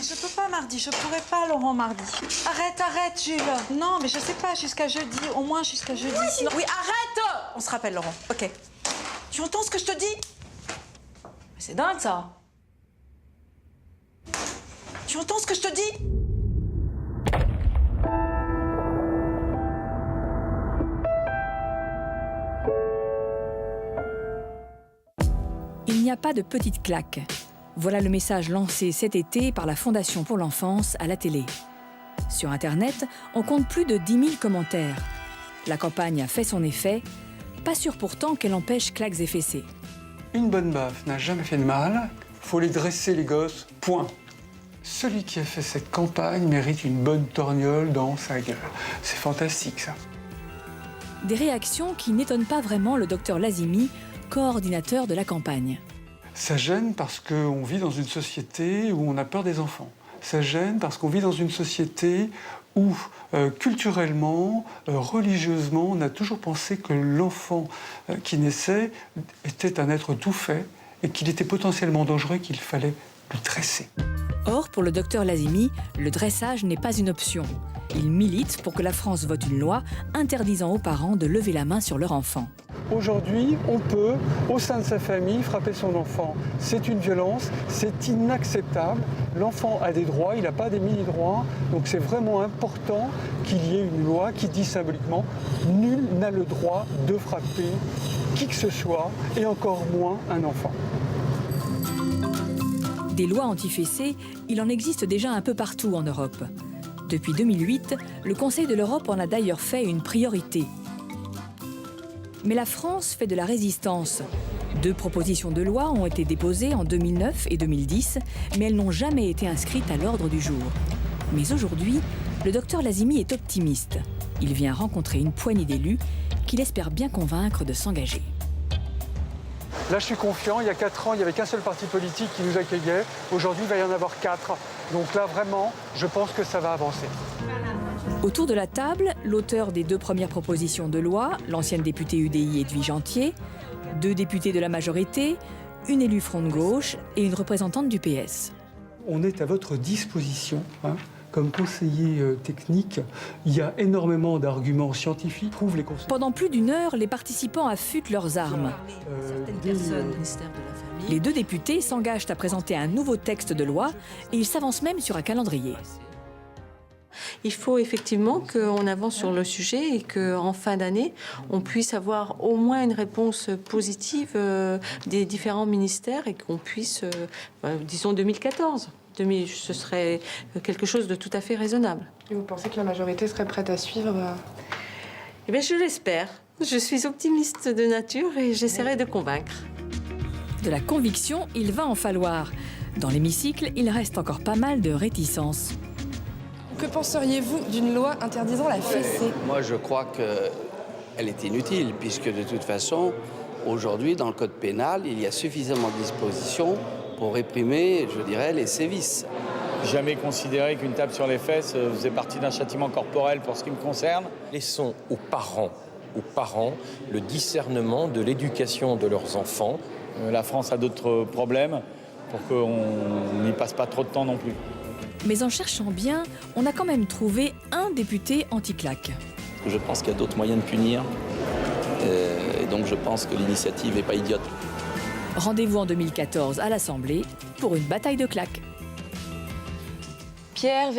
je peux pas mardi, je pourrais pas, Laurent, mardi. Arrête, Jules. Non, mais je sais pas, jusqu'à jeudi, au moins jusqu'à jeudi. Sinon... Oui, arrête! On se rappelle, Laurent, ok. Tu entends ce que je te dis? Mais c'est dingue, ça. Tu entends ce que je te dis? Il n'y a pas de petite claque. Voilà le message lancé cet été par la Fondation pour l'enfance à la télé. Sur Internet, on compte plus de 10 000 commentaires. La campagne a fait son effet, pas sûr pourtant qu'elle empêche claques et fessées. Une bonne baffe n'a jamais fait de mal, faut les dresser les gosses, point. Celui qui a fait cette campagne mérite une bonne torgnole dans sa gueule. C'est fantastique, ça. Des réactions qui n'étonnent pas vraiment le docteur Lazimi, coordinateur de la campagne. Ça gêne parce qu'on vit dans une société où on a peur des enfants. Ça gêne parce qu'on vit dans une société où, culturellement, religieusement, on a toujours pensé que l'enfant qui naissait était un être tout fait et qu'il était potentiellement dangereux et qu'il fallait le dresser. Or, pour le docteur Lazimi, le dressage n'est pas une option. Il milite pour que la France vote une loi interdisant aux parents de lever la main sur leur enfant. Aujourd'hui, on peut, au sein de sa famille, frapper son enfant. C'est une violence, c'est inacceptable. L'enfant a des droits, il n'a pas des mini-droits. Donc c'est vraiment important qu'il y ait une loi qui dit symboliquement « Nul n'a le droit de frapper qui que ce soit, et encore moins un enfant ». Des lois anti-fessées, il en existe déjà un peu partout en Europe. Depuis 2008, le Conseil de l'Europe en a d'ailleurs fait une priorité. Mais la France fait de la résistance. 2 propositions de loi ont été déposées en 2009 et 2010, mais elles n'ont jamais été inscrites à l'ordre du jour. Mais aujourd'hui, le docteur Lazimi est optimiste. Il vient rencontrer une poignée d'élus qu'il espère bien convaincre de s'engager. Là, je suis confiant. Il y a 4 ans, il n'y avait qu'un seul parti politique qui nous accueillait. Aujourd'hui, il va y en avoir 4. Donc là, vraiment, je pense que ça va avancer. Autour de la table, l'auteur des 2 premières propositions de loi, l'ancienne députée UDI Edwige Antier, 2 députés de la majorité, une élue Front de gauche et une représentante du PS. On est à votre disposition, comme conseiller technique. Il y a énormément d'arguments scientifiques. Pendant plus d'1 heure, les participants affûtent leurs armes. Les 2 députés s'engagent à présenter un nouveau texte de loi et ils s'avancent même sur un calendrier. Il faut effectivement qu'on avance sur le sujet et qu'en fin d'année, on puisse avoir au moins une réponse positive des différents ministères et qu'on puisse, disons 2014. Ce serait quelque chose de tout à fait raisonnable. Et vous pensez que la majorité serait prête à suivre? Eh bien, je l'espère. Je suis optimiste de nature et j'essaierai de convaincre. De la conviction, il va en falloir. Dans l'hémicycle, il reste encore pas mal de réticences. Que penseriez-vous d'une loi interdisant la fessée? Moi, je crois qu'elle est inutile, puisque de toute façon, aujourd'hui, dans le code pénal, il y a suffisamment de dispositions pour réprimer, je dirais, les sévices. Jamais considéré qu'une tape sur les fesses faisait partie d'un châtiment corporel pour ce qui me concerne. Laissons aux parents le discernement de l'éducation de leurs enfants. La France a d'autres problèmes pour qu'on n'y passe pas trop de temps non plus. Mais en cherchant bien, on a quand même trouvé un député anti-claque. Je pense qu'il y a d'autres moyens de punir. Et donc je pense que l'initiative n'est pas idiote. Rendez-vous en 2014 à l'Assemblée pour une bataille de claques. Pierre,